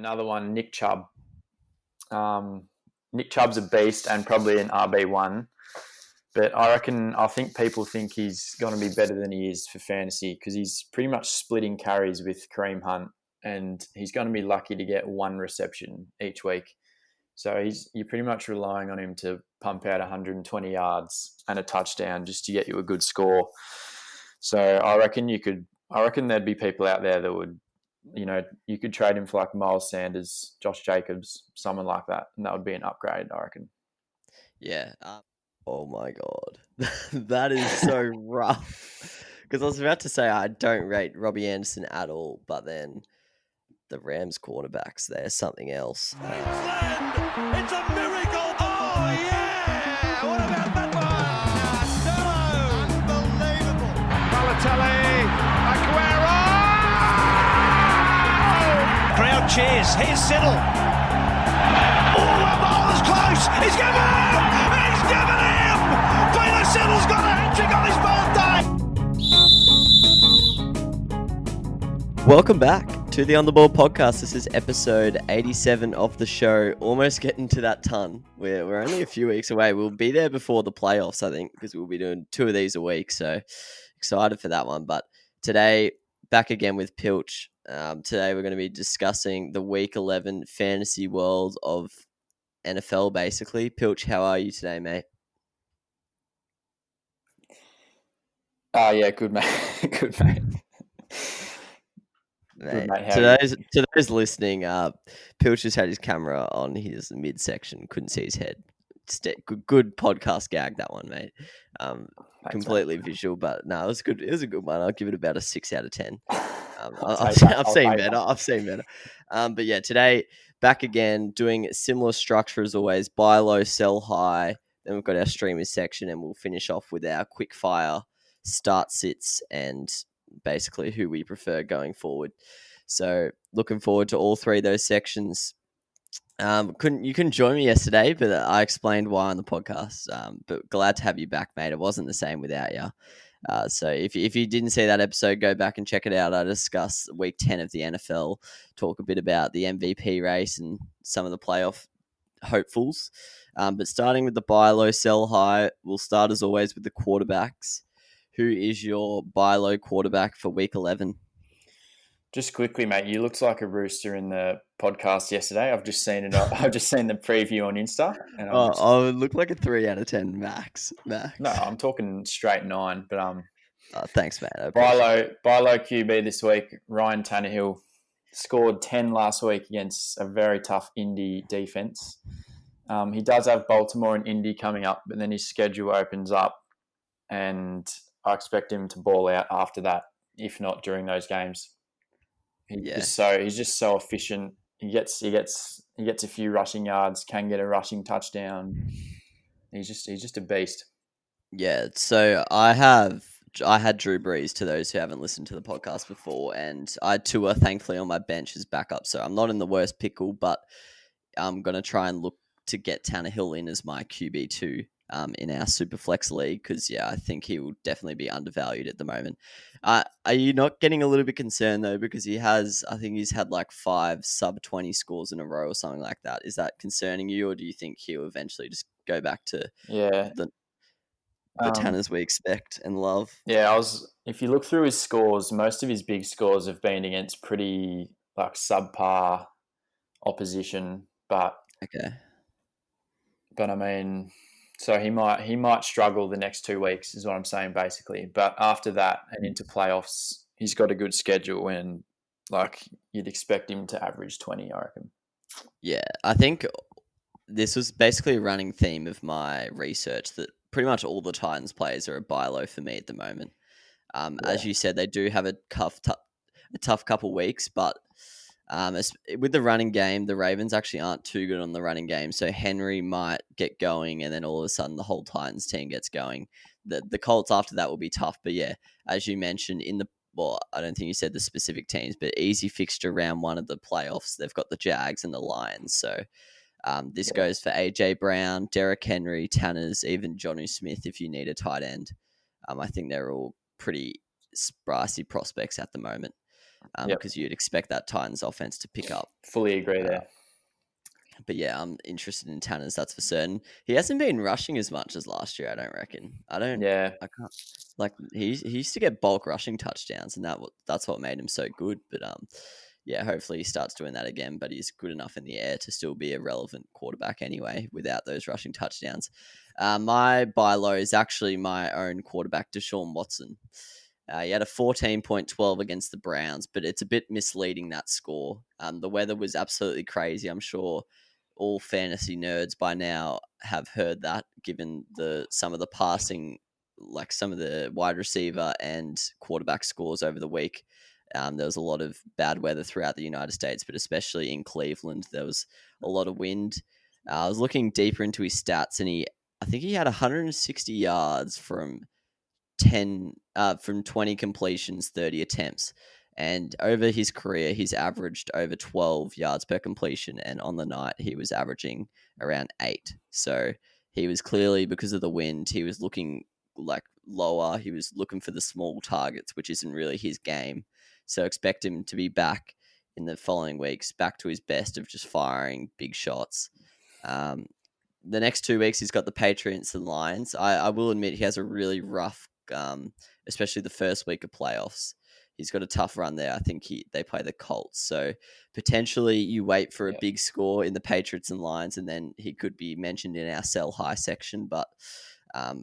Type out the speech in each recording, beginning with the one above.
another one, Nick Chubb. Nick Chubb's a beast and probably an RB1. But I think people think he's going to be better than he is for fantasy because he's pretty much splitting carries with Kareem Hunt, and he's going to be lucky to get one reception each week. So you're pretty much relying on him to pump out 120 yards and a touchdown just to get you a good score. So I reckon there'd be people out there that would, you could trade him for like Miles Sanders, Josh Jacobs, someone like that, and that would be an upgrade, I reckon. Yeah. Oh my God. That is so rough. Because I was about to say I don't rate Robbie Anderson at all, but then the Rams quarterbacks, they're something else. It's a miracle. Oh, yeah. What about that one? Unbelievable. Balotelli. Aguero. Crowd cheers. Here's Siddle. Oh, the ball is close. He's given him. He's given him. Peter Siddle's got a hat-trick on his birthday. Welcome back to the On The Ball podcast. This is episode 87 of the show. Almost getting to that ton. We're only a few weeks away. We'll be there before the playoffs, I think, because we'll be doing 2 of these a week. So excited for that one. But today, back again with Pilch. Today we're going to be discussing the Week 11 fantasy world of NFL, basically. Pilch, how are you today, mate? Yeah, good, mate. Good, mate. To those listening, Pilch just had his camera on his midsection, couldn't see his head. Good podcast gag, that one, mate. Thanks, completely mate. Visual, but no, it was good. It was a good one. I'll give it about a 6 out of 10. I've seen better. But yeah, today back again, doing similar structure as always: buy low, sell high. Then we've got our streamers section, and we'll finish off with our quick fire start sits and basically who we prefer going forward. So looking forward to all three of those sections. You couldn't join me yesterday, but I explained why on the podcast. But glad to have you back, mate. It wasn't the same without you. So if you didn't see that episode, go back and check it out. I discuss week 10 of the NFL, talk a bit about the MVP race and some of the playoff hopefuls. But starting with the buy low, sell high, we'll start as always with the quarterbacks. Who is your buy low quarterback for week 11? Just quickly, mate, you looked like a rooster in the podcast yesterday. I've just seen it. I've just seen the preview on Insta. And I would look like a 3 out of 10 max. No, I'm talking straight 9. But thanks, man. Buy low QB this week. Ryan Tannehill scored 10 last week against a very tough Indy defense. He does have Baltimore and Indy coming up, but then his schedule opens up, and I expect him to ball out after that, if not during those games. He's just so efficient. He gets a few rushing yards, can get a rushing touchdown. He's just a beast. Yeah. So I had Drew Brees, to those who haven't listened to the podcast before, and I had Tua thankfully on my bench as backup. So I'm not in the worst pickle, but I'm gonna try and look to get Tannehill in as my QB2 in our Superflex league, because I think he will definitely be undervalued at the moment. Are you not getting a little bit concerned though, because I think he's had like 5 sub 20 scores in a row or something like that? Is that concerning you, or do you think he'll eventually just go back to the Tanners we expect and love? Yeah, if you look through his scores, most of his big scores have been against pretty like subpar opposition, but I mean, so he might struggle the next 2 weeks, is what I'm saying basically. But after that and into playoffs, he's got a good schedule, and like you'd expect him to average 20, I reckon. Yeah, I think this was basically a running theme of my research that pretty much all the Titans players are a buy low for me at the moment. As you said, they do have a tough couple weeks, but with the running game, the Ravens actually aren't too good on the running game. So Henry might get going, and then all of a sudden the whole Titans team gets going. The Colts after that will be tough. But yeah, as you mentioned I don't think you said the specific teams, but easy fixture round 1 of the playoffs. They've got the Jags and the Lions. So this goes for AJ Brown, Derrick Henry, Tanners, even Jonnu Smith if you need a tight end. I think they're all pretty pricey prospects at the moment. because you'd expect that Titans offense to pick up. Fully agree there. But yeah, I'm interested in Tanners, that's for certain. He hasn't been rushing as much as last year, I don't reckon. I can't. Like he used to get bulk rushing touchdowns, and that's what made him so good. But yeah, hopefully he starts doing that again. But he's good enough in the air to still be a relevant quarterback anyway, without those rushing touchdowns. My buy low is actually my own quarterback, Deshaun Watson. He had a 14.12 against the Browns, but it's a bit misleading, that score. The weather was absolutely crazy. I'm sure all fantasy nerds by now have heard that, given some of the passing, like some of the wide receiver and quarterback scores over the week. There was a lot of bad weather throughout the United States, but especially in Cleveland, there was a lot of wind. I was looking deeper into his stats, and I think he had 160 yards from 20 completions, 30 attempts. And over his career, he's averaged over 12 yards per completion. And on the night, he was averaging around 8. So he was clearly, because of the wind, he was looking like lower. He was looking for the small targets, which isn't really his game. So expect him to be back in the following weeks, back to his best of just firing big shots. The next 2 weeks, he's got the Patriots and Lions. I will admit he has a really rough, especially the first week of playoffs. He's got a tough run there. I think they play the Colts. So potentially you wait for a big score in the Patriots and Lions, and then he could be mentioned in our sell high section. But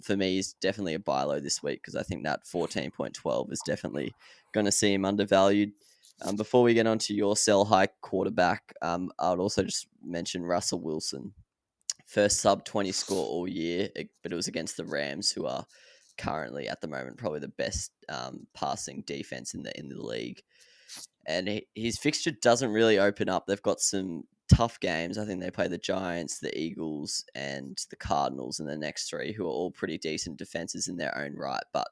for me, he's definitely a buy low this week, because I think that 14.12 is definitely going to see him undervalued. Before we get on to your sell high quarterback, I would also just mention Russell Wilson. First sub 20 score all year, but it was against the Rams, who are currently at the moment probably the best passing defense in the league. And his fixture doesn't really open up. They've got some tough games. I think they play the Giants, the Eagles, and the Cardinals in the next 3, who are all pretty decent defenses in their own right. But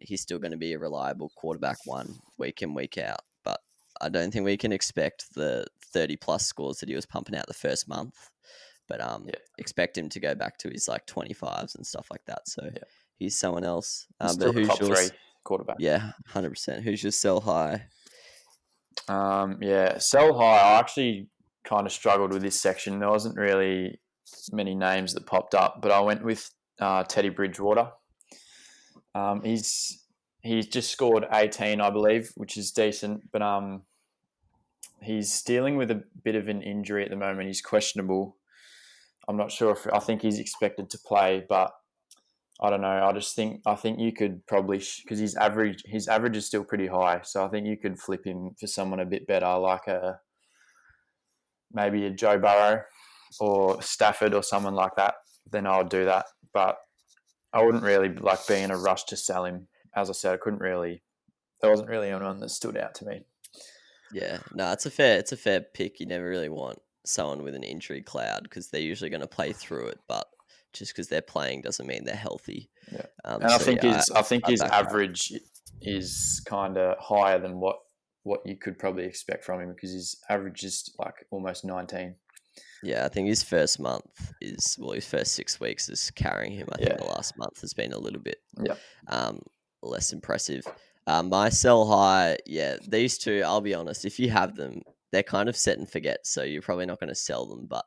he's still going to be a reliable quarterback one week in, week out. But I don't think we can expect the 30 plus scores that he was pumping out the first month. But expect him to go back to his like 25s and stuff like that. So he's someone else. Still but who's top yours? 3 quarterback. Yeah, 100%. Who's your sell high? Sell high. I actually kind of struggled with this section. There wasn't really many names that popped up, but I went with Teddy Bridgewater. He's just scored 18, I believe, which is decent, but he's dealing with a bit of an injury at the moment. He's questionable. I'm not sure I think he's expected to play, but I don't know. I think you could probably, because his average is still pretty high. So I think you could flip him for someone a bit better, like maybe a Joe Burrow or Stafford or someone like that. Then I would do that. But I wouldn't really be in a rush to sell him. As I said, there wasn't really anyone that stood out to me. Yeah, no, it's a fair pick. You never really want someone with an injury cloud, because they're usually going to play through it, but just because they're playing doesn't mean they're healthy. Yeah, and I think his average is kind of higher than what you could probably expect from him, because his average is like almost 19. Yeah, I think his first month his first 6 weeks is carrying him. I think the last month has been a little bit less impressive. My sell high, these two, I'll be honest, if you have them, they're kind of set and forget, so you're probably not going to sell them. But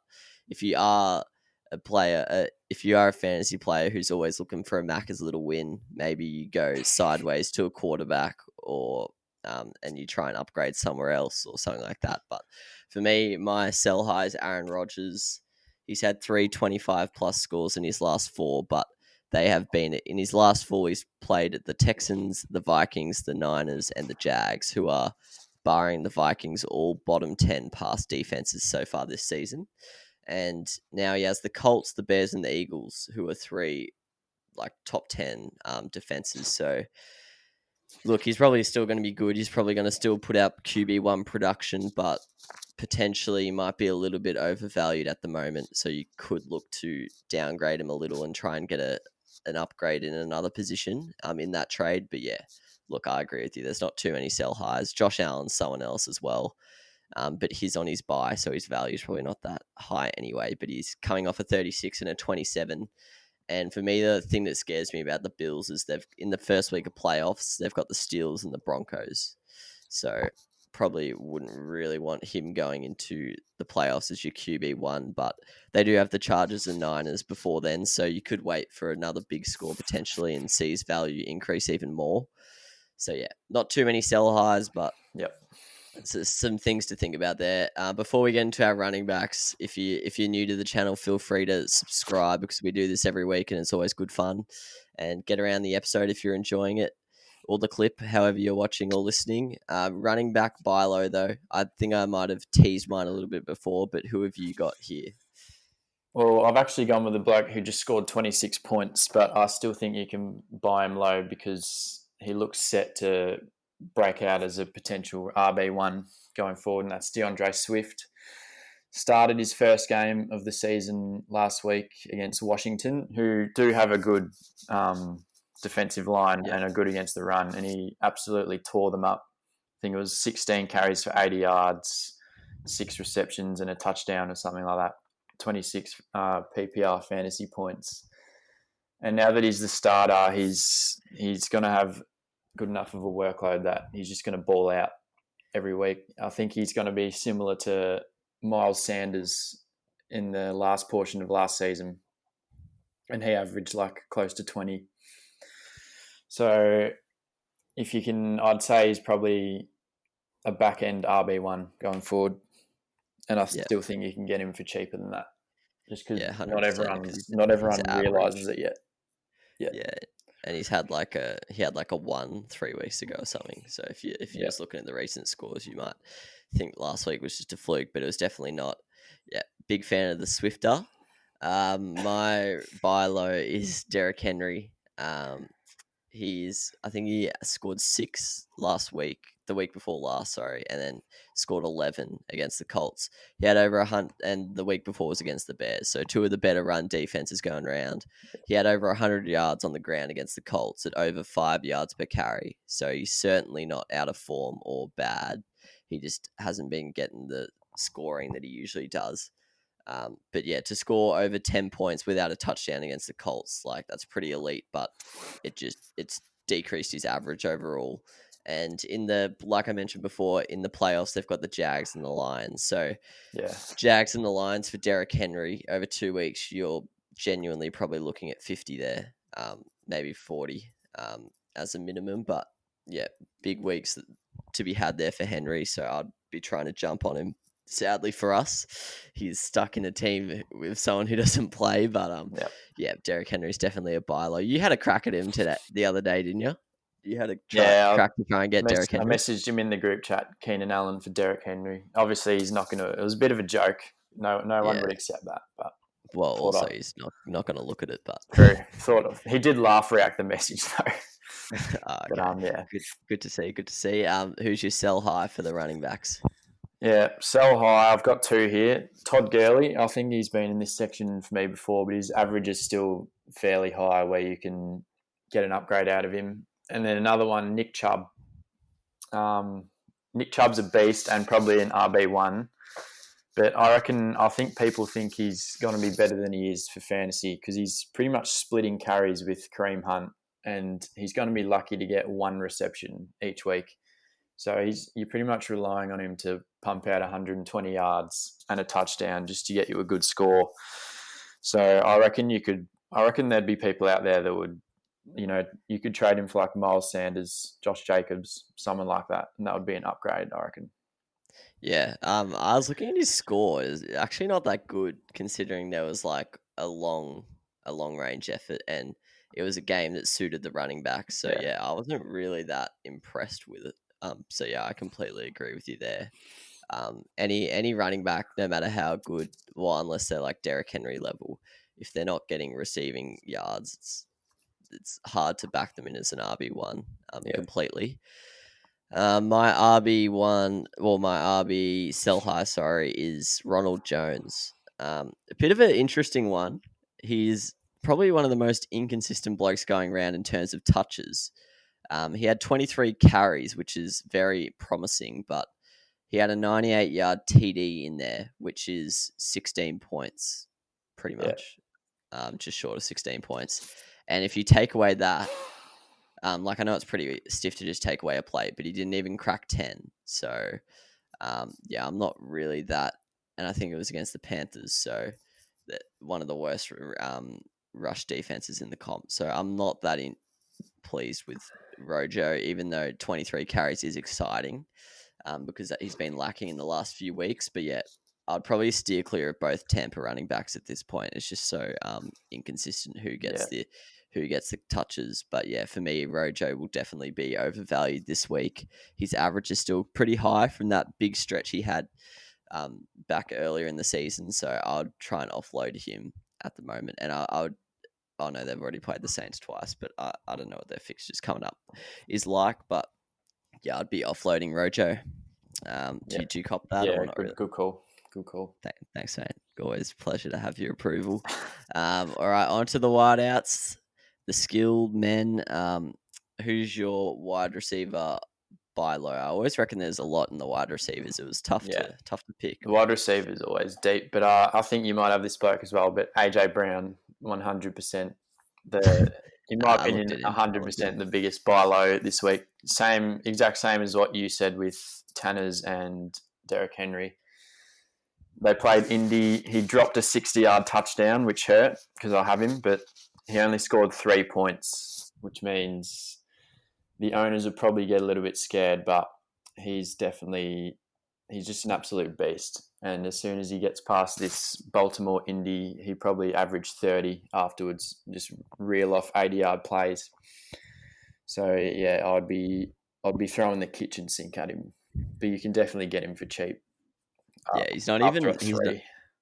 if you are a player, if you are a fantasy player who's always looking for a Macca's little win, maybe you go sideways to a quarterback, or and you try and upgrade somewhere else or something like that. But for me, my sell high is Aaron Rodgers. He's had 3 25-plus scores in his last 4, but they have been, in his last 4, he's played the Texans, the Vikings, the Niners, and the Jags, who are, barring the Vikings, all bottom 10 pass defenses so far this season. And now he has the Colts, the Bears, and the Eagles, who are 3 top 10 defenses. So look, he's probably still going to be good. He's probably going to still put out QB1 production, but potentially might be a little bit overvalued at the moment. So you could look to downgrade him a little and try and get an upgrade in another position in that trade. But yeah, look, I agree with you. There's not too many sell highs. Josh Allen's someone else as well. But he's on his buy, so his value is probably not that high anyway. But he's coming off a 36 and a 27. And for me, the thing that scares me about the Bills is in the first week of playoffs, they've got the Steelers and the Broncos. So probably wouldn't really want him going into the playoffs as your QB1, but they do have the Chargers and Niners before then, so you could wait for another big score potentially and see his value increase even more. So yeah, not too many sell highs, but Yep. so some things to think about there. Before we get into our running backs, if you're new to the channel, feel free to subscribe because we do this every week and it's always good fun. And get around the episode if you're enjoying it or the clip, however you're watching or listening. Running back buy low though, I think I might have teased mine a little bit before, but who have you got here? Well, I've actually gone with a bloke who just scored 26 points, but I still think you can buy him low because he looks set to break out as a potential RB1 going forward, and that's DeAndre Swift. Started his first game of the season last week against Washington, who do have a good defensive line and are good against the run, and he absolutely tore them up. I think it was 16 carries for 80 yards, 6 receptions and a touchdown or something like that. 26 PPR fantasy points. And now that he's the starter, he's going to have good enough of a workload that he's just going to ball out every week. I think he's going to be similar to Miles Sanders in the last portion of last season, and he averaged like close to 20. So if you can, I'd say he's probably a back-end RB1 going forward. And I still think you can get him for cheaper than that, just because not everyone realizes it yet. Yeah, and he had like a 1 3 weeks ago or something. So if you're just looking at the recent scores, you might think last week was just a fluke, but it was definitely not. Yeah, big fan of the Swifter. My buy low is Derrick Henry. I think he scored 6 the week before last, and then scored 11 against the Colts. He had over 100, and the week before was against the Bears. So 2 of the better run defenses going around. He had over 100 yards on the ground against the Colts at over 5 yards per carry. So he's certainly not out of form or bad. He just hasn't been getting the scoring that he usually does. But yeah, to score over 10 points without a touchdown against the Colts, like that's pretty elite, but it's decreased his average overall. And like I mentioned before, in the playoffs, they've got the Jags and the Lions. So Jags and the Lions for Derrick Henry over 2 weeks, you're genuinely probably looking at 50 there, maybe 40 as a minimum. But yeah, big weeks to be had there for Henry. So I'd be trying to jump on him. Sadly for us, he's stuck in a team with someone who doesn't play. But Derrick Henry's definitely a buy low. You had a crack at him the other day, didn't you? You had a crack to try and get Derrick Henry. I messaged him in the group chat, Keenan Allen for Derrick Henry. Obviously, he's not going to. It was a bit of a joke. No one would accept that. But also he's not going to look at it. But true, he did laugh react the message though. Okay. But, good to see. Good to see. Who's your sell high for the running backs? Yeah, sell high. I've got 2 here. Todd Gurley. I think he's been in this section for me before, but his average is still fairly high where you can get an upgrade out of him. And then another one, Nick Chubb. Nick Chubb's a beast and probably an RB1. But I think people think he's going to be better than he is for fantasy because he's pretty much splitting carries with Kareem Hunt, and he's going to be lucky to get 1 reception each week. So you're pretty much relying on him to pump out 120 yards and a touchdown just to get you a good score. So I reckon there'd be people out there that would, you could trade him for like Miles Sanders, Josh Jacobs, someone like that, and that would be an upgrade, I reckon. Yeah, I was looking at his score. It's actually not that good considering there was like a long range effort and it was a game that suited the running back. So yeah, I wasn't really that impressed with it. So yeah, I completely agree with you there. Any running back, no matter how good, well, unless they're like Derrick Henry level, if they're not getting receiving yards, it's hard to back them in as an RB1 completely. My RB sell high, is Ronald Jones. A bit of an interesting one. He's probably one of the most inconsistent blokes going around in terms of touches. He had 23 carries, which is very promising, but he had a 98-yard TD in there, which is 16 points, pretty much, just short of 16 points. And if you take away that, Like, I know it's pretty stiff to just take away a plate, but he didn't even crack 10. So, yeah, I'm not really that. And I think it was against the Panthers. So, one of the worst rush defenses in the comp. So, I'm not that pleased with Rojo, even though 23 carries is exciting because he's been lacking in the last few weeks. But yeah, I'd probably steer clear of both Tampa running backs at this point. It's just so inconsistent who gets the touches. But yeah, for me, Rojo will definitely be overvalued this week. His average is still pretty high from that big stretch he had back earlier in the season. So I'd try and offload him at the moment. And I would, oh no, they've already played the Saints twice, but I don't know what their fixtures coming up is like. But yeah, I'd be offloading Rojo. Do you cop that? Yeah, or not really? good call. Good call. Thanks, mate. Always a pleasure to have your approval. All right, on to the wideouts, the skilled men. Who's your wide receiver buy low? I always reckon there's a lot in the wide receivers. It was tough to pick. The wide receiver is always deep, but I think you might have this bloke as well. But AJ Brown, 100%. In my opinion, 100% the biggest buy low this week. Exact same as what you said with Tanners and Derrick Henry. They played Indy. He dropped a 60-yard touchdown, which hurt because I have him, but he only scored 3 points, which means the owners would probably get a little bit scared, but he's just an absolute beast. And as soon as he gets past this Baltimore Indy, he probably averaged 30 afterwards, just reel off 80-yard plays. So yeah, I'd be throwing the kitchen sink at him, but you can definitely get him for cheap. Yeah, he's not even.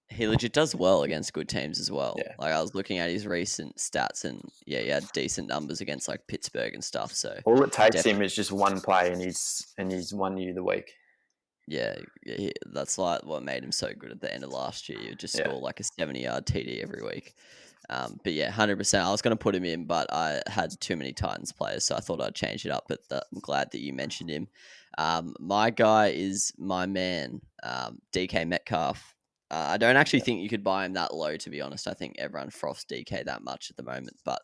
He legit does well against good teams as well. Yeah. Like, I was looking at his recent stats, and yeah, he had decent numbers against like Pittsburgh and stuff. So all it takes him is just one play, and he's won you the week. Yeah, that's like what made him so good at the end of last year. You just score like a 70-yard TD every week. But yeah, 100%. I was going to put him in, but I had too many Titans players, so I thought I'd change it up. But I'm glad that you mentioned him. My guy is my man, DK Metcalf. I don't actually think you could buy him that low, to be honest. I think everyone froths DK that much at the moment. But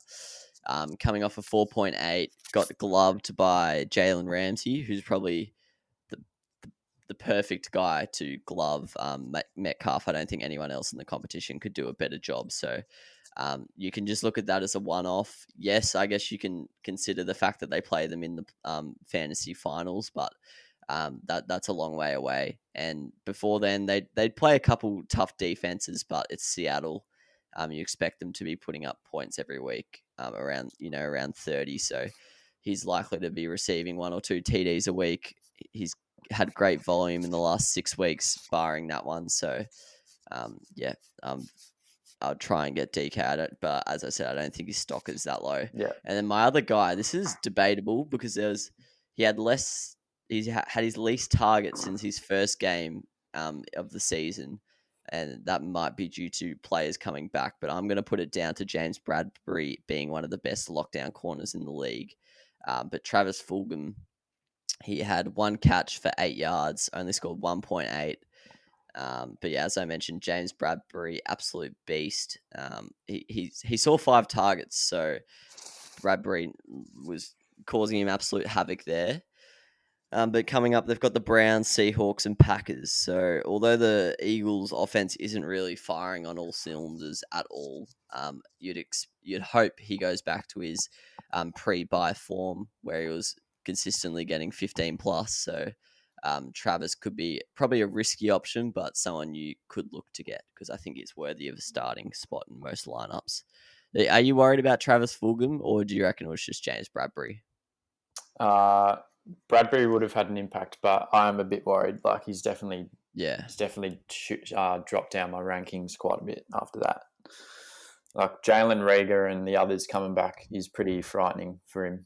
coming off a 4.8, got gloved by Jalen Ramsey, who's probably the perfect guy to glove Metcalf. I don't think anyone else in the competition could do a better job. So you can just look at that as a one-off. Yes, I guess you can consider the fact that they play them in the fantasy finals, but that's a long way away. And before then, they'd play a couple tough defenses, but it's Seattle. You expect them to be putting up points every week, around 30. So he's likely to be receiving 1 or 2 TDs a week. He's had great volume in the last 6 weeks, barring that one. So, I'll try and get DK at it. But as I said, I don't think his stock is that low. Yeah. And then my other guy, this is debatable because he had his least targets since his first game of the season. And that might be due to players coming back. But I'm going to put it down to James Bradbury being one of the best lockdown corners in the league. But Travis Fulgham, he had 1 catch for 8 yards, only scored 1.8. But yeah, as I mentioned, James Bradbury, absolute beast. He saw 5 targets, so Bradbury was causing him absolute havoc there. But coming up, they've got the Browns, Seahawks, and Packers. So although the Eagles' offense isn't really firing on all cylinders at all, you'd hope he goes back to his pre-bye form where he was consistently getting 15 plus. So Travis could be probably a risky option, but someone you could look to get because I think he's worthy of a starting spot in most lineups. Are you worried about Travis Fulgham, or do you reckon it was just James Bradbury? Bradbury would have had an impact, but I am a bit worried. Like he's definitely dropped down my rankings quite a bit after that. Like Jalen Reagor and the others coming back is pretty frightening for him.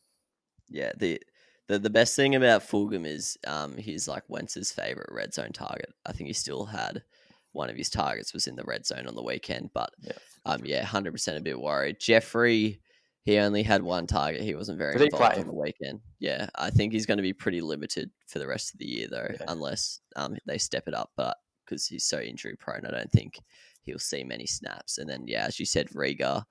Yeah, the best thing about Fulgham is he's like Wentz's favorite red zone target. I think he still had one of his targets was in the red zone on the weekend, but 100% a bit worried. Jeffrey, he only had 1 target. He wasn't very involved on the weekend. Yeah, I think he's going to be pretty limited for the rest of the year though, unless they step it up. But because he's so injury prone, I don't think he'll see many snaps. And then as you said, Reagor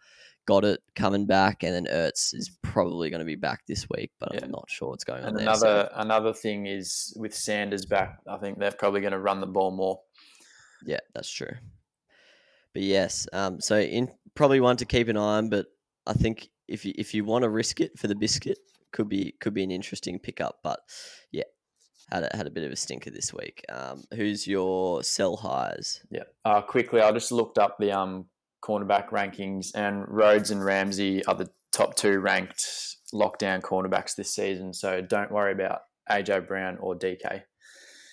got it coming back, and then Ertz is probably going to be back this week, but I'm not sure what's going on And there. another thing is with Sanders back, I think they're probably going to run the ball more. Yeah, that's true. But yes, so in probably one to keep an eye on. But I think if you want to risk it for the biscuit, could be an interesting pickup. But yeah, had a bit of a stinker this week. Who's your sell highs? Yeah. Quickly, I just looked up the cornerback rankings, and Rhodes and Ramsey are the top 2 ranked lockdown cornerbacks this season. So don't worry about AJ Brown or DK.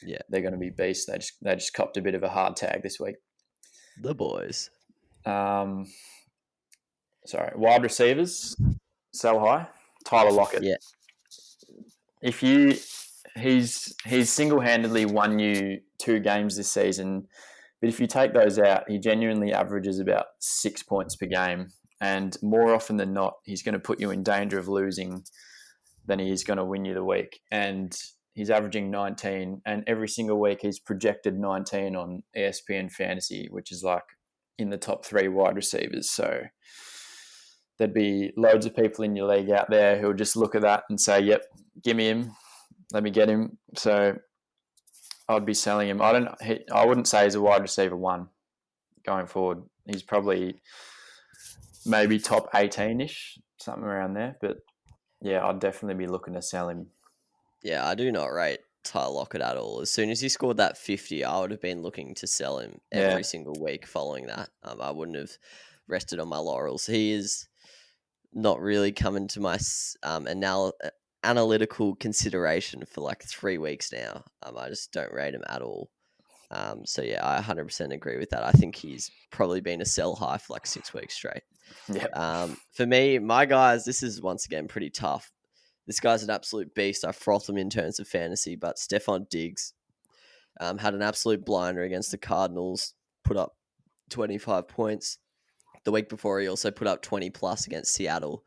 Yeah, they're going to be beasts. They just copped a bit of a hard tag this week. The boys. Wide receivers, sell high. Tyler Lockett. Yeah. He's single-handedly won you 2 games this season, but if you take those out, he genuinely averages about 6 points per game, and more often than not, he's going to put you in danger of losing than he is going to win you the week. And he's averaging 19, and every single week he's projected 19 on ESPN Fantasy, which is like in the top 3 wide receivers. So there'd be loads of people in your league out there who'll just look at that and say, yep, give me him. Let me get him. So I'd be selling him. I wouldn't say he's a wide receiver 1 going forward. He's probably maybe top 18-ish, something around there. But yeah, I'd definitely be looking to sell him. Yeah, I do not rate Tyler Lockett at all. As soon as he scored that 50, I would have been looking to sell him every single week following that. I wouldn't have rested on my laurels. He is not really coming to my analytical consideration for like 3 weeks now. I just don't rate him at all. So yeah, I 100% agree with that. I think he's probably been a sell high for like 6 weeks straight. Yeah. For me, my guys, this is once again pretty tough. This guy's an absolute beast. I froth him in terms of fantasy, but Stephon Diggs had an absolute blinder against the Cardinals, put up 25 points. The week before, he also put up 20 plus against Seattle.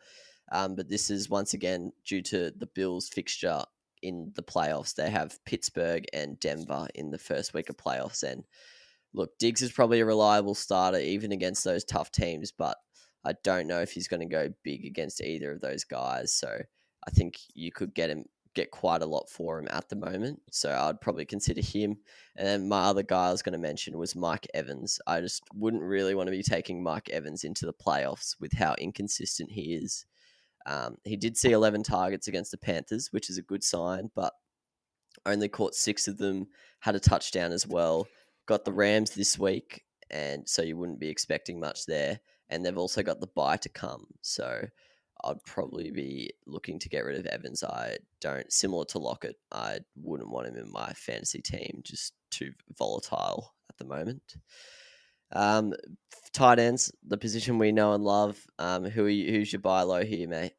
But this is once again due to the Bills' fixture in the playoffs. They have Pittsburgh and Denver in the first week of playoffs. And look, Diggs is probably a reliable starter even against those tough teams, but I don't know if he's going to go big against either of those guys. So I think you could get quite a lot for him at the moment. So I'd probably consider him. And then my other guy I was going to mention was Mike Evans. I just wouldn't really want to be taking Mike Evans into the playoffs with how inconsistent he is. He did see 11 targets against the Panthers, which is a good sign, but only caught 6 of them, had a touchdown as well. Got the Rams this week, and so you wouldn't be expecting much there. And they've also got the bye to come. So I'd probably be looking to get rid of Evans. Similar to Lockett, I wouldn't want him in my fantasy team, just too volatile at the moment. Tight ends, the position we know and love. Who's your buy low here, mate?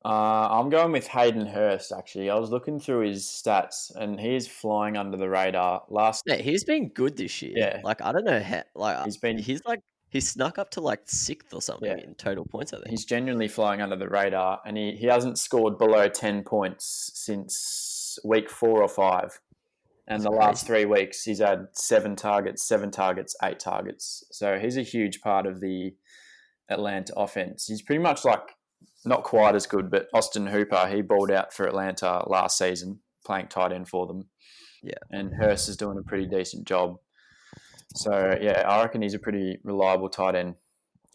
I'm going with Hayden Hurst, actually. I was looking through his stats, and he is flying under the radar. He's been good this year. Yeah. Like, I don't know how, he snuck up to like 6th or something in total points, I think. He's genuinely flying under the radar, and he hasn't scored below 10 points since week 4 or 5. And the last 3 weeks, he's had 7 targets, 8 targets. So he's a huge part of the Atlanta offense. He's pretty much like, not quite as good, but Austin Hooper, he balled out for Atlanta last season, playing tight end for them. Yeah. And Hurst is doing a pretty decent job. So, yeah, I reckon he's a pretty reliable tight end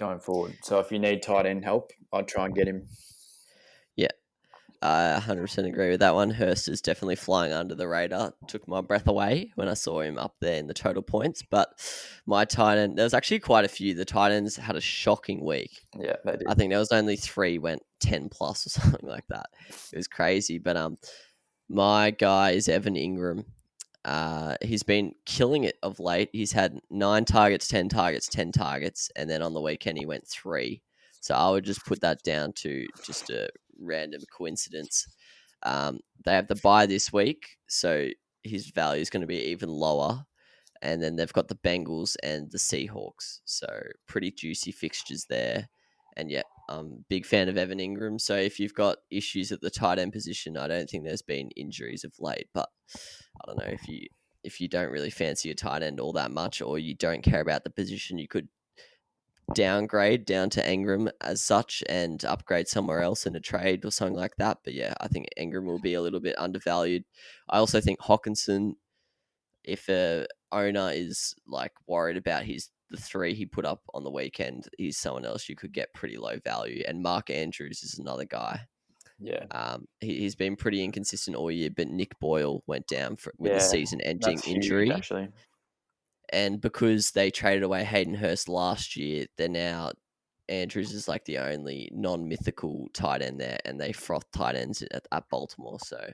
going forward. So if you need tight end help, I'd try and get him. Yeah, I 100% agree with that one. Hurst is definitely flying under the radar. Took my breath away when I saw him up there in the total points. But my tight end, there was actually quite a few. The tight ends had a shocking week. Yeah, they did. I think there was only 3 went 10 plus or something like that. It was crazy. But my guy is Evan Ingram. He's been killing it of late. He's had 9 targets, 10 targets, 10 targets, and then on the weekend he went 3. So I would just put that down to just a random coincidence. They have the bye this week, so his value is going to be even lower. And then they've got the Bengals and the Seahawks, so pretty juicy fixtures there. And yeah, I'm big fan of Evan Ingram. So if you've got issues at the tight end position, I don't think there's been injuries of late, but I don't know if you don't really fancy a tight end all that much, or you don't care about the position, you could downgrade down to Ingram as such and upgrade somewhere else in a trade or something like that. But yeah, I think Ingram will be a little bit undervalued. I also think Hawkinson, if a owner is like worried about the 3 he put up on the weekend, he's someone else you could get pretty low value. And Mark Andrews is another guy. Yeah. He's been pretty inconsistent all year, but Nick Boyle went down with a Yeah, season-ending that's injury. huge, actually. And because they traded away Hayden Hurst last year, they're now Andrews is like the only non-mythical tight end there, and they froth tight ends at Baltimore. So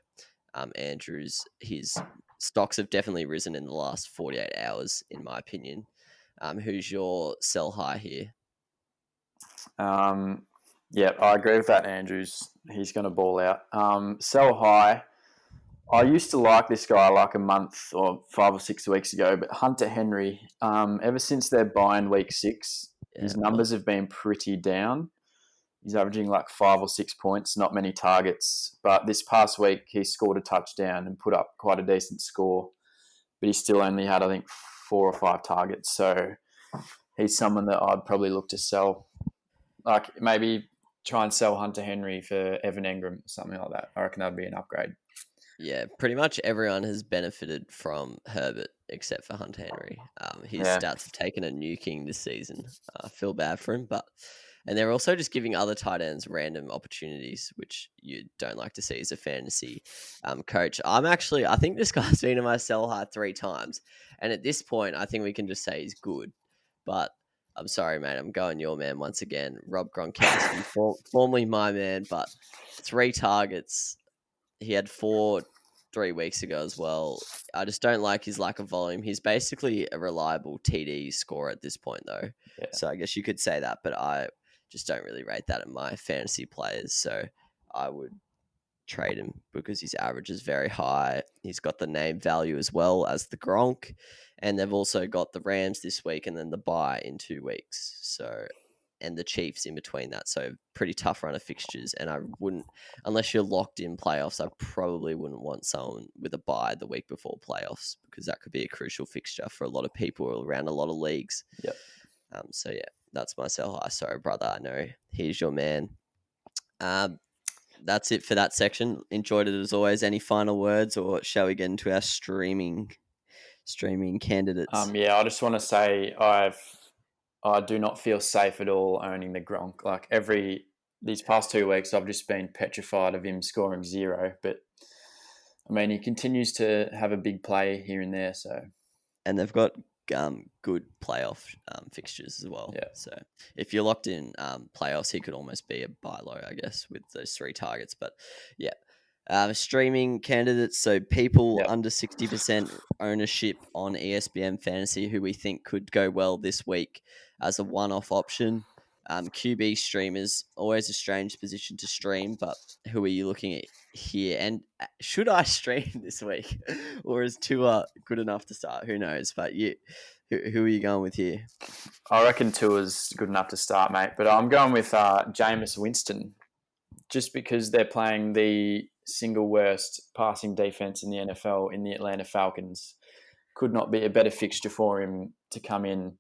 Andrews, his stocks have definitely risen in the last 48 hours, in my opinion. Who's your sell high here? Yeah, I agree with that, Andrews. He's going to ball out. Sell high. I used to like this guy like a month or 5 or 6 weeks ago, but Hunter Henry, ever since their bye in week 6, his numbers have been pretty down. He's averaging like 5 or 6 points, not many targets. But this past week, he scored a touchdown and put up quite a decent score. But he still only had, I think, 4 or 5 targets. So he's someone that I'd probably look to sell. Like maybe try and sell Hunter Henry for Evan Engram, something like that. I reckon that'd be an upgrade. Yeah, pretty much everyone has benefited from Herbert except for Hunter Henry. His stats have taken a nuking this season. I feel bad for him, and they're also just giving other tight ends random opportunities, which you don't like to see as a fantasy coach. I think this guy's been in my sell high 3 times, and at this point, I think we can just say he's good. But I'm sorry, mate. I'm going your man once again, Rob Gronkowski, formerly my man, but 3 targets. He had 4 3 weeks ago as well. I just don't like his lack of volume. He's basically a reliable TD scorer at this point, though. Yeah. So I guess you could say that, but I just don't really rate that in my fantasy players. So I would trade him because his average is very high. He's got the name value as well as the Gronk. And they've also got the Rams this week and then the bye in 2 weeks. So, and the Chiefs in between that. So pretty tough run of fixtures. And I wouldn't, unless you're locked in playoffs, I probably wouldn't want someone with a bye the week before playoffs because that could be a crucial fixture for a lot of people around a lot of leagues. Yep. So yeah, that's my sell high. Sorry, brother. I know. Here's your man. That's it for that section. Enjoyed it as always. Any final words, or shall we get into our streaming candidates? I just want to say I do not feel safe at all owning the Gronk. Like these past 2 weeks, I've just been petrified of him scoring 0. But I mean, he continues to have a big play here and there. So, and they've got good playoff fixtures as well. Yeah. So if you're locked in playoffs, he could almost be a buy low, I guess, with those 3 targets. But yeah. Streaming candidates, so people under 60% ownership on ESPN Fantasy who we think could go well this week as a one-off option. QB streamers, always a strange position to stream, but who are you looking at here? And should I stream this week, or is Tua good enough to start? Who knows? But who are you going with here? I reckon Tua's good enough to start, mate. But I'm going with Jameis Winston, just because they're playing the single worst passing defense in the NFL in the Atlanta Falcons. Could not be a better fixture for him to come in.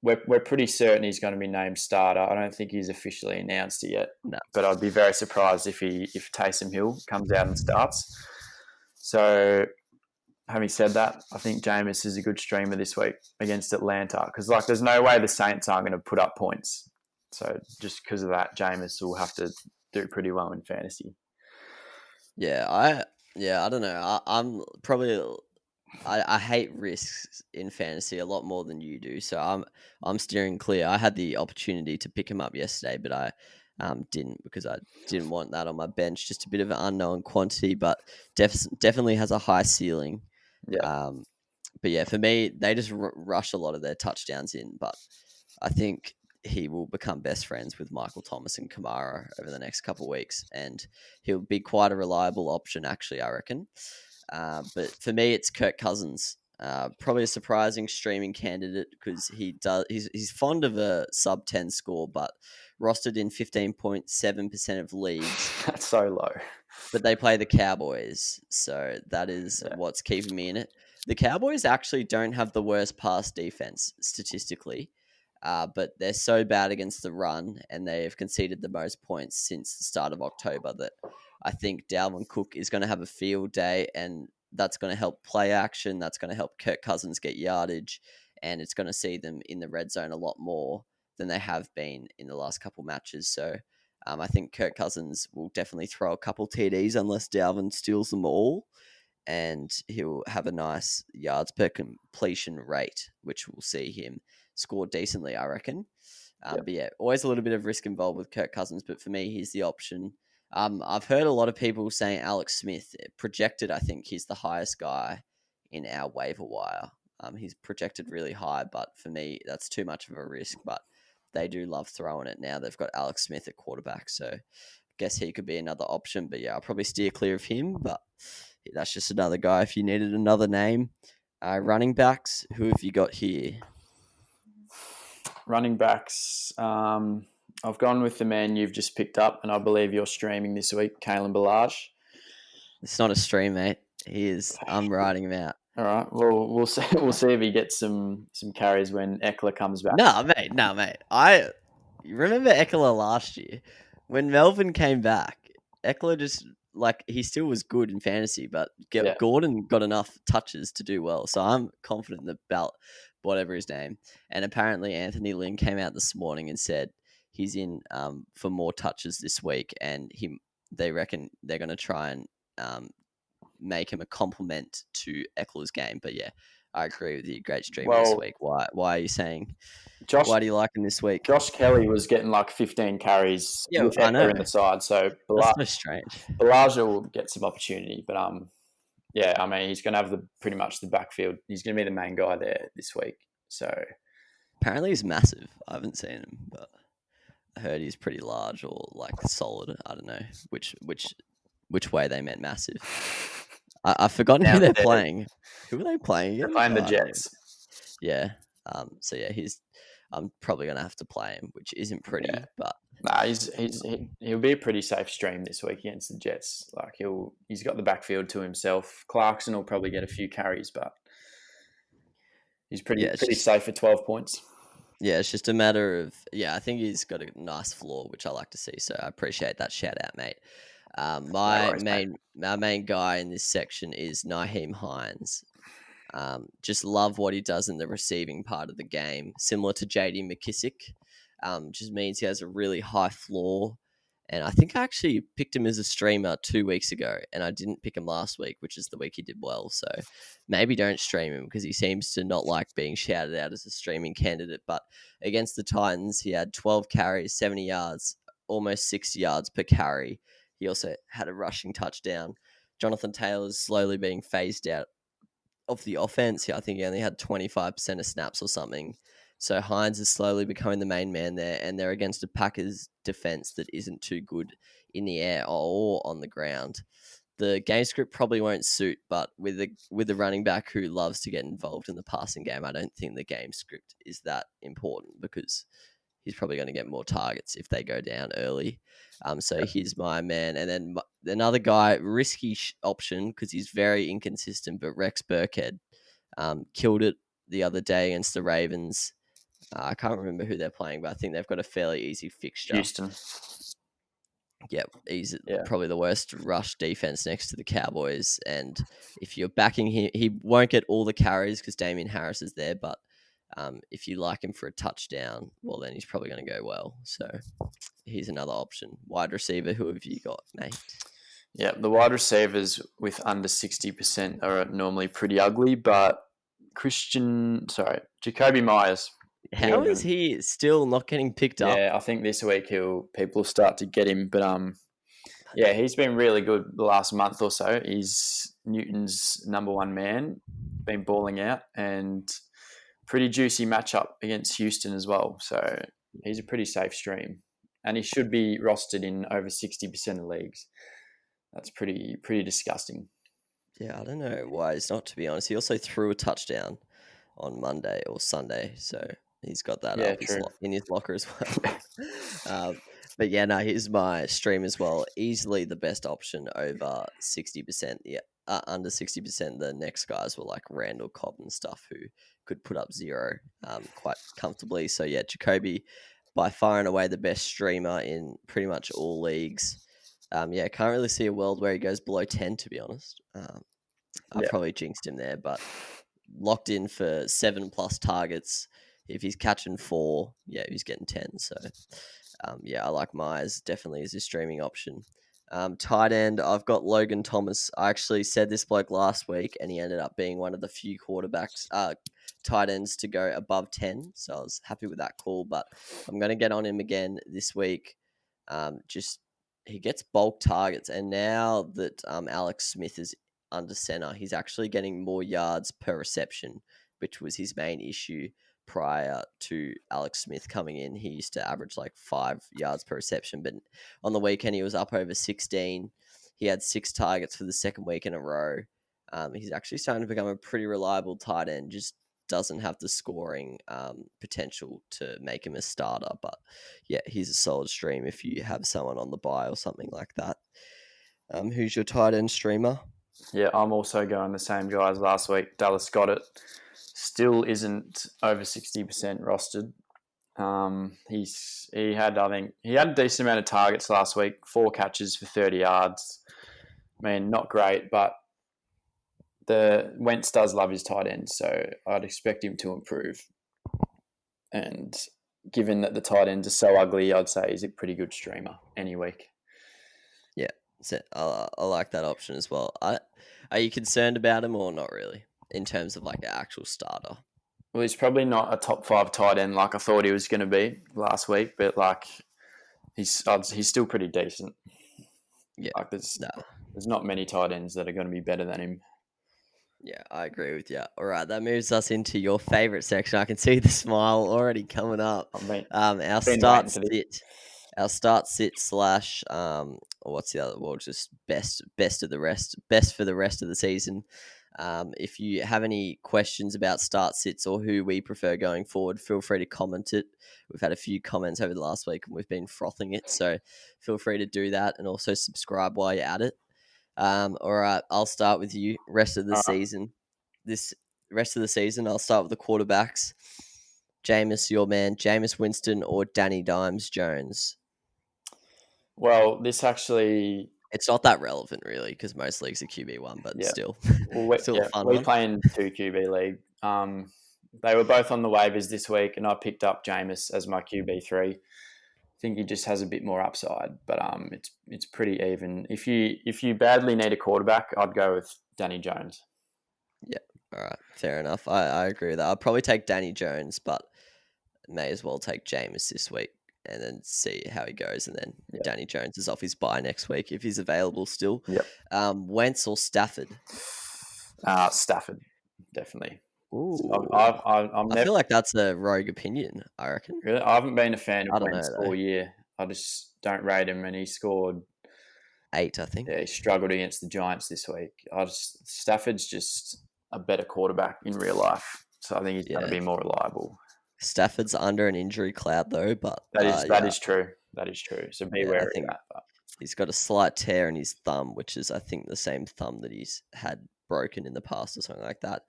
We're pretty certain he's going to be named starter. I don't think he's officially announced it yet, but I'd be very surprised if Taysom Hill comes out and starts. So, having said that, I think Jameis is a good streamer this week against Atlanta because, there's no way the Saints aren't going to put up points. So, just because of that, Jameis will have to do pretty well in fantasy. I don't know. I'm probably I hate risks in fantasy a lot more than you do, so I'm steering clear. I had the opportunity to pick him up yesterday, but I didn't because I didn't want that on my bench. Just a bit of an unknown quantity, but definitely has a high ceiling. Yeah. But yeah, for me, they just rush a lot of their touchdowns in, but I think he will become best friends with Michael Thomas and Kamara over the next couple of weeks, and he'll be quite a reliable option, actually, I reckon. But for me, it's Kirk Cousins. Probably a surprising streaming candidate because he's fond of a sub 10 score, but rostered in 15.7% of leagues. That's so low. But they play the Cowboys, so that is what's keeping me in it. The Cowboys actually don't have the worst pass defense statistically. but they're so bad against the run, and they have conceded the most points since the start of October that I think Dalvin Cook is going to have a field day, and that's going to help play action. That's going to help Kirk Cousins get yardage, and it's going to see them in the red zone a lot more than they have been in the last couple matches. So I think Kirk Cousins will definitely throw a couple TDs unless Dalvin steals them all, and he'll have a nice yards per completion rate, which will see him score decently, I reckon. But yeah, always a little bit of risk involved with Kirk Cousins, but for me, he's the option. I've heard a lot of people saying Alex Smith projected. I think he's the highest guy in our waiver wire. He's projected really high, but for me, that's too much of a risk. But they do love throwing it now. They've got Alex Smith at quarterback, so I guess he could be another option. But yeah, I'll probably steer clear of him. But that's just another guy. If you needed another name, running backs, who have you got here? Running backs, I've gone with the man you've just picked up, and I believe you're streaming this week, Kalen Ballage. It's not a stream, mate. He is. I'm riding him out. All right. Well, we'll see. We'll see if he gets some carries when Eckler comes back. No, mate. You remember Eckler last year when Melvin came back. Eckler just he still was good in fantasy, but Gordon got enough touches to do well. So I'm confident that Belt, whatever his name, and apparently Anthony Lynn came out this morning and said he's in for more touches this week, and they reckon they're going to try and make him a compliment to Eckler's game. But yeah, I agree with you. Great stream this week. Why are you saying? Why do you like him this week? Josh Kelly was getting 15 carries with Eckler in the side, so that's so strange. Ballage will get some opportunity, but yeah, I mean he's going to have pretty much the backfield. He's going to be the main guy there this week. So apparently he's massive. I haven't seen him, but I heard he's pretty large or solid. I don't know which way they meant massive. I've forgotten who they're playing. Who are they playing again? They're playing the Jets. Yeah. So yeah, I'm probably gonna have to play him, which isn't pretty, but he'll be a pretty safe stream this week against the Jets. He's got the backfield to himself. Clarkson will probably get a few carries, but he's pretty safe for 12 points. Yeah, it's just a matter of I think he's got a nice floor, which I like to see. So I appreciate that shout out, mate. My main guy in this section is Nyheim Hines. Just love what he does in the receiving part of the game, similar to JD McKissick. Just means he has a really high floor. And I think I actually picked him as a streamer 2 weeks ago, and I didn't pick him last week, which is the week he did well. So maybe don't stream him because he seems to not like being shouted out as a streaming candidate. But against the Titans, he had 12 carries, 70 yards, almost 60 yards per carry. He also had a rushing touchdown. Jonathan Taylor's slowly being phased out of the offense. I think he only had 25% of snaps or something. So Hines is slowly becoming the main man there, and they're against a Packers defense that isn't too good in the air or on the ground. The game script probably won't suit, but with the running back who loves to get involved in the passing game, I don't think the game script is that important because he's probably going to get more targets if they go down early. So he's my man. And then another guy, risky option because he's very inconsistent, but Rex Burkhead killed it the other day against the Ravens. I can't remember who they're playing, but I think they've got a fairly easy fixture. Houston. Yeah, he's probably the worst rush defense next to the Cowboys. And if you're backing him, he won't get all the carries because Damian Harris is there, but if you like him for a touchdown, well, then he's probably going to go well. So he's another option. Wide receiver, who have you got, mate? Yeah, the wide receivers with under 60% are normally pretty ugly, but Jacoby Myers. How is he still not getting picked up? Yeah, I think this week people will start to get him, but he's been really good the last month or so. He's Newton's number one man, been balling out, and pretty juicy matchup against Houston as well. So he's a pretty safe stream, and he should be rostered in over 60% of leagues. That's pretty disgusting. Yeah, I don't know why he's not, to be honest. He also threw a touchdown on Monday or Sunday, so he's got that up in his locker as well. But here's my stream as well. Easily the best option over 60%. Yeah, under 60%, the next guys were like Randall Cobb and stuff who could put up 0 quite comfortably. So yeah, Jacoby by far and away the best streamer in pretty much all leagues. Yeah, can't really see a world where he goes below 10, to be honest. I probably jinxed him there, but locked in for 7+ targets. If he's catching 4, yeah, he's getting 10. So yeah, I like Myers definitely as a streaming option. Tight end, I've got Logan Thomas. I actually said this bloke last week, and he ended up being one of the few tight ends to go above 10. So I was happy with that call, but I'm going to get on him again this week. He gets bulk targets, and now that Alex Smith is under center, he's actually getting more yards per reception, which was his main issue prior to Alex Smith coming in. He used to average like 5 yards per reception, but on the weekend he was up over 16. He had 6 targets for the second week in a row. He's actually starting to become a pretty reliable tight end, just doesn't have the scoring potential to make him a starter. But yeah, he's a solid stream if you have someone on the bye or something like that. Who's your tight end streamer? Yeah, I'm also going the same guy as last week. Dallas Goedert still isn't over 60% rostered. He had a decent amount of targets last week, 4 catches for 30 yards. I mean, not great, but the Wentz does love his tight end, so I'd expect him to improve. And given that the tight ends are so ugly, I'd say he's a pretty good streamer any week. Yeah, so I like that option as well. Are you concerned about him or not really in terms of like an actual starter? Well, he's probably not a top 5 tight end like I thought he was going to be last week, but like he's still pretty decent. Yeah, like there's not many tight ends that are going to be better than him. Yeah, I agree with you. All right, that moves us into your favorite section. I can see the smile already coming up. Our start sit slash what's the other? Well, just best for the rest of the season. If you have any questions about start sits or who we prefer going forward, feel free to comment it. We've had a few comments over the last week and we've been frothing it, so feel free to do that and also subscribe while you're at it. All right, I'll start with you. Rest of the season, I'll start with the quarterbacks. Jameis, your man, Jameis Winston or Danny Dimes Jones? Well, this actually... It's not that relevant, really, because most leagues are QB1, but still. Still a fun one. We play in 2 QB league. They were both on the waivers this week, and I picked up Jameis as my QB3. I think he just has a bit more upside, but it's pretty even. If you badly need a quarterback, I'd go with Danny Jones. Yeah, all right, fair enough. I agree with that. I'd probably take Danny Jones, but may as well take Jameis this week and then see how he goes. And then Danny Jones is off his bye next week if he's available still. Yep. Wentz or Stafford? Stafford, definitely. Ooh. I feel like that's a rogue opinion, I reckon. Really? I haven't been a fan of Wentz all year. I just don't rate him, and he scored 8, I think. Yeah, he struggled against the Giants this week. Stafford's just a better quarterback in real life, so I think he's going to be more reliable. Stafford's under an injury cloud though, but that is true. That is true. So be wary of that. But he's got a slight tear in his thumb, which is I think the same thumb that he's had broken in the past or something like that.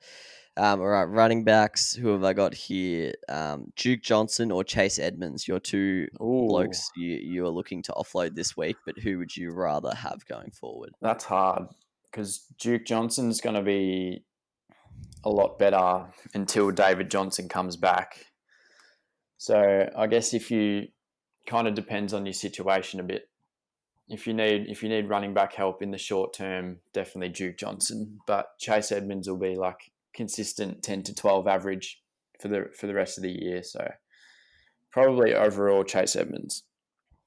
All right, running backs. Who have I got here? Duke Johnson or Chase Edmonds? Your 2 blokes you are looking to offload this week, but who would you rather have going forward? That's hard because Duke Johnson's going to be a lot better until David Johnson comes back. So I guess if you kind of depends on your situation a bit. If you need running back help in the short term, definitely Duke Johnson. But Chase Edmonds will be like consistent 10 to 12 average for the rest of the year. So probably overall Chase Edmonds.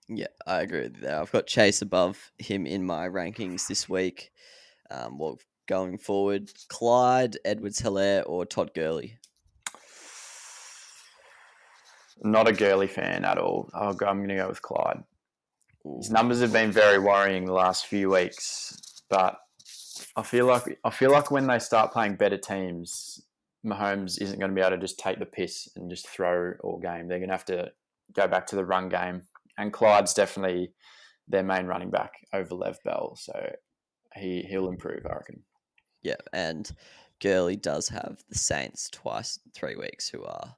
Yeah, I agree with that. I've got Chase above him in my rankings this week. Going forward, Clyde, Edwards-Helaire or Todd Gurley? Not a Gurley fan at all. I'm going to go with Clyde. His numbers have been very worrying the last few weeks, but I feel like when they start playing better teams, Mahomes isn't going to be able to just take the piss and just throw all game. They're going to have to go back to the run game, and Clyde's definitely their main running back over Lev Bell, so he'll improve, I reckon. Yeah, and Gurley does have the Saints twice in 3 weeks, who are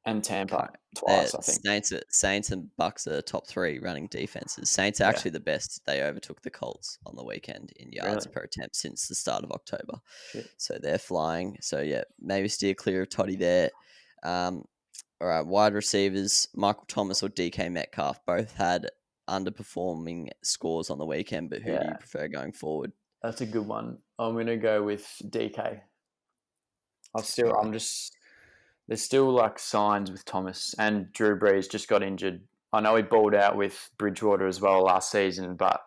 And Tampa twice, I think. Saints and Bucks are top 3 running defenses. Saints are actually the best. They overtook the Colts on the weekend in yards per attempt since the start of October. Shit. So they're flying. So yeah, maybe steer clear of Toddy there. All right, wide receivers, Michael Thomas or DK Metcalf, both had underperforming scores on the weekend, but who do you prefer going forward? That's a good one. I'm going to go with DK. There's still like signs with Thomas, and Drew Brees just got injured. I know he balled out with Bridgewater as well last season, but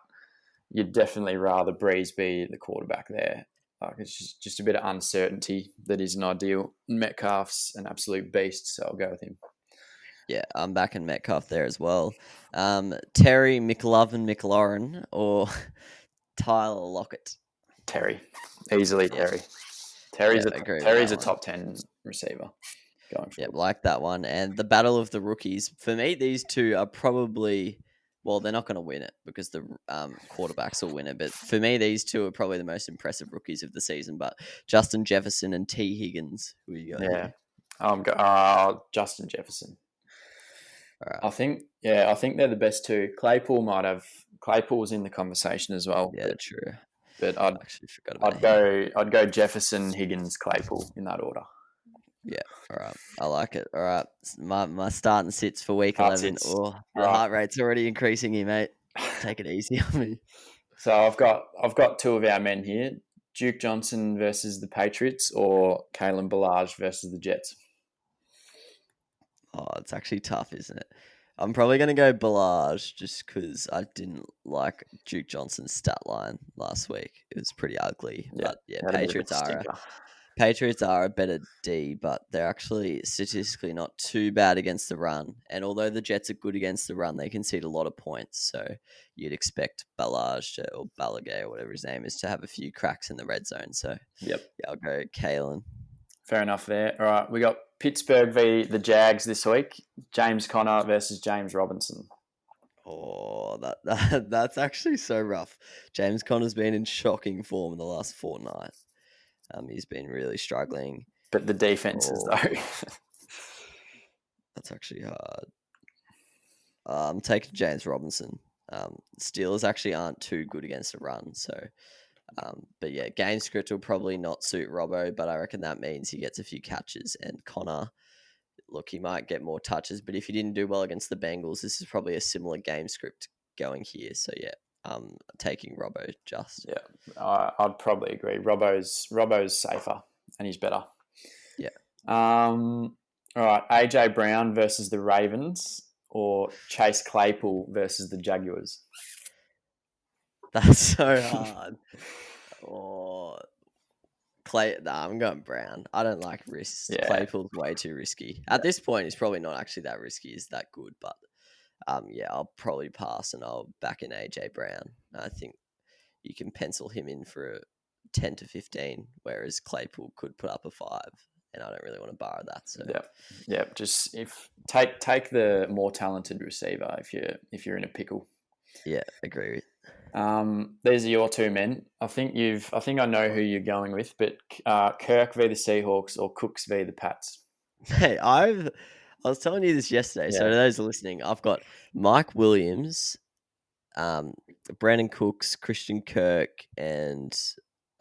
you'd definitely rather Brees be the quarterback there. Like, it's just a bit of uncertainty that isn't ideal. Metcalf's an absolute beast, so I'll go with him. Yeah, I'm backing Metcalf there as well. Terry McLaurin or Tyler Lockett? Terry. Easily Terry. Terry's a top 10 receiver going forward. Yeah, like that one. And the battle of the rookies. For me, these two are probably, well, they're not going to win it because the quarterbacks will win it. But for me, these two are probably the most impressive rookies of the season. But Justin Jefferson and T. Higgins, who you got here? Justin Jefferson. All right. I think they're the best two. Claypool's in the conversation as well. Yeah, true. But I actually forgot about I'd go Jefferson, Higgins, Claypool in that order. Yeah, all right. I like it. All right. My start and sits for week 11. Oh, the heart rate's already increasing here, mate. Take it easy on me. So I've got two of our men here. Duke Johnson versus the Patriots or Kalen Ballage versus the Jets. Oh, it's actually tough, isn't it? I'm probably going to go Ballage just because I didn't like Duke Johnson's stat line last week. It was pretty ugly. Yeah, but yeah, Patriots are a better D, but they're actually statistically not too bad against the run. And although the Jets are good against the run, they concede a lot of points. So you'd expect Ballage or Ballagay or whatever his name is to have a few cracks in the red zone. So yeah, I'll go Kalen. Fair enough there. All right, we got Pittsburgh v. the Jags this week. James Conner versus James Robinson. Oh, that's actually so rough. James Conner's been in shocking form in the last fortnight. He's been really struggling. But the defenses, though. That's actually hard. I'm taking James Robinson. Steelers actually aren't too good against the run, so... but yeah, game script will probably not suit Robbo, but I reckon that means he gets a few catches. And Connor, look, he might get more touches, but if he didn't do well against the Bengals, this is probably a similar game script going here. So yeah, I'm taking Robbo just. Yeah, I'd probably agree. Robbo's safer and he's better. Yeah. All right, AJ Brown versus the Ravens or Chase Claypool versus the Jaguars. That's so hard. I'm going Brown. I don't like risks. Yeah. Claypool's way too risky. At this point, he's probably not actually that risky. He's that good, but I'll probably pass and I'll back in AJ Brown. I think you can pencil him in for a 10 to 15, whereas Claypool could put up a 5, and I don't really want to borrow that. So yeah. Just take the more talented receiver if you're in a pickle. Yeah, agree with. These are your two men. I think I know who you're going with, but Kirk v the Seahawks or Cooks v the Pats. Hey, I was telling you this yesterday. Yeah. So to those listening, I've got Mike Williams, Brandon Cooks, Christian Kirk, and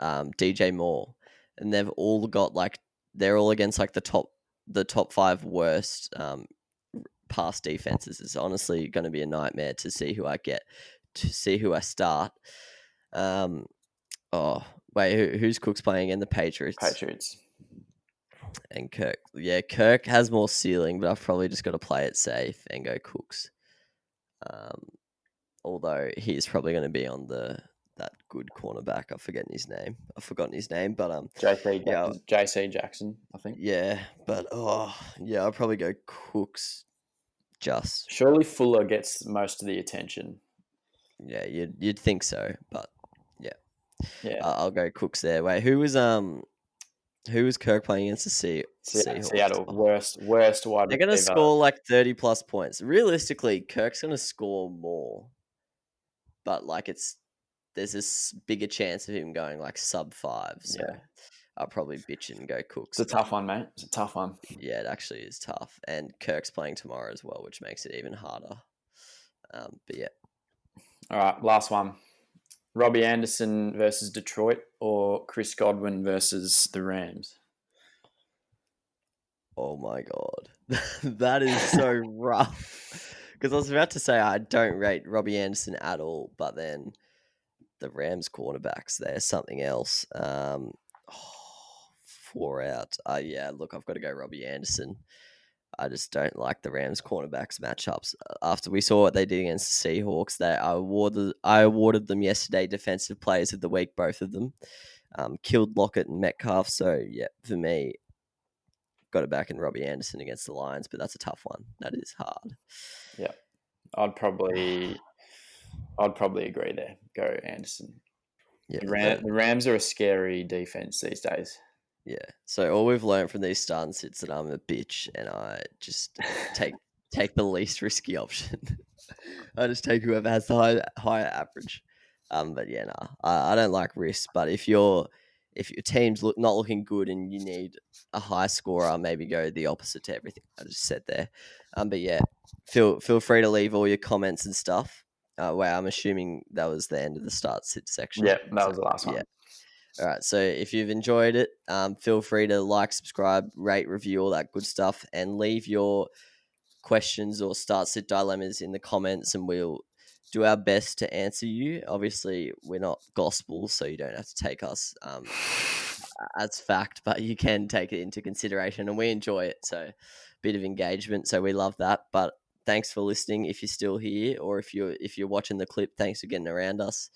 DJ Moore, and they've all got they're all against the top 5 worst pass defenses. It's honestly going to be a nightmare to see who I get. To see who I start. Who's Cooks playing again? The Patriots. And Kirk. Yeah, Kirk has more ceiling, but I've probably just got to play it safe and go Cooks. Although he's probably going to be on that good cornerback. I've forgotten his name, but JC Jackson, I think. Yeah, but I'll probably go Cooks. Just surely Fuller gets most of the attention. Yeah, you'd think so, but yeah. I'll go Cooks there. Wait, who was Kirk playing against the Seahawks? Seattle, worst wide. They're going to score 30 plus points. Realistically, Kirk's going to score more, but it's there's this bigger chance of him going like sub 5. So Yeah. I'll probably bitch it and go Cooks. It's a tough one, mate. It's a tough one. Yeah, it actually is tough. And Kirk's playing tomorrow as well, which makes it even harder. But yeah. All right, last one. Robbie Anderson versus Detroit or Chris Godwin versus the Rams? Oh my God. That is so rough. Because I was about to say I don't rate Robbie Anderson at all, but then the Rams cornerbacks, they're something else. 4 out. Yeah, look, I've got to go Robbie Anderson. I just don't like the Rams cornerbacks matchups. After we saw what they did against the Seahawks, I awarded them yesterday Defensive Players of the Week, both of them. Killed Lockett and Metcalf. So yeah, for me, got it back in Robbie Anderson against the Lions, but that's a tough one. That is hard. Yeah, I'd probably agree there. Go Anderson. Yeah, The Rams are a scary defense these days. Yeah. So all we've learned from these start and sits that I'm a bitch and I just take the least risky option. I just take whoever has the higher average. But yeah, nah, I don't like risk. But if your team's not looking good and you need a high scorer, maybe go the opposite to everything I just said there. But yeah, feel free to leave all your comments and stuff. Where I'm assuming that was the end of the start sit section. Yeah, that was the last one. Yeah. All right. So if you've enjoyed it, feel free to like, subscribe, rate, review, all that good stuff, and leave your questions or start sit dilemmas in the comments, and we'll do our best to answer you. Obviously, we're not gospel, so you don't have to take us as fact, but you can take it into consideration, and we enjoy it. So, a bit of engagement, so we love that. But thanks for listening. If you're still here, or if you're watching the clip, thanks for getting around us.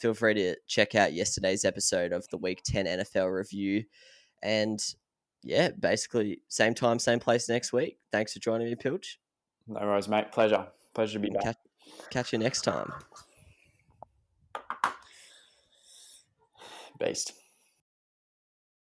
Feel free to check out yesterday's episode of the Week 10 NFL review. And yeah, basically same time, same place next week. Thanks for joining me, Pilch. No worries, mate. Pleasure to be back. Catch you next time. Beast.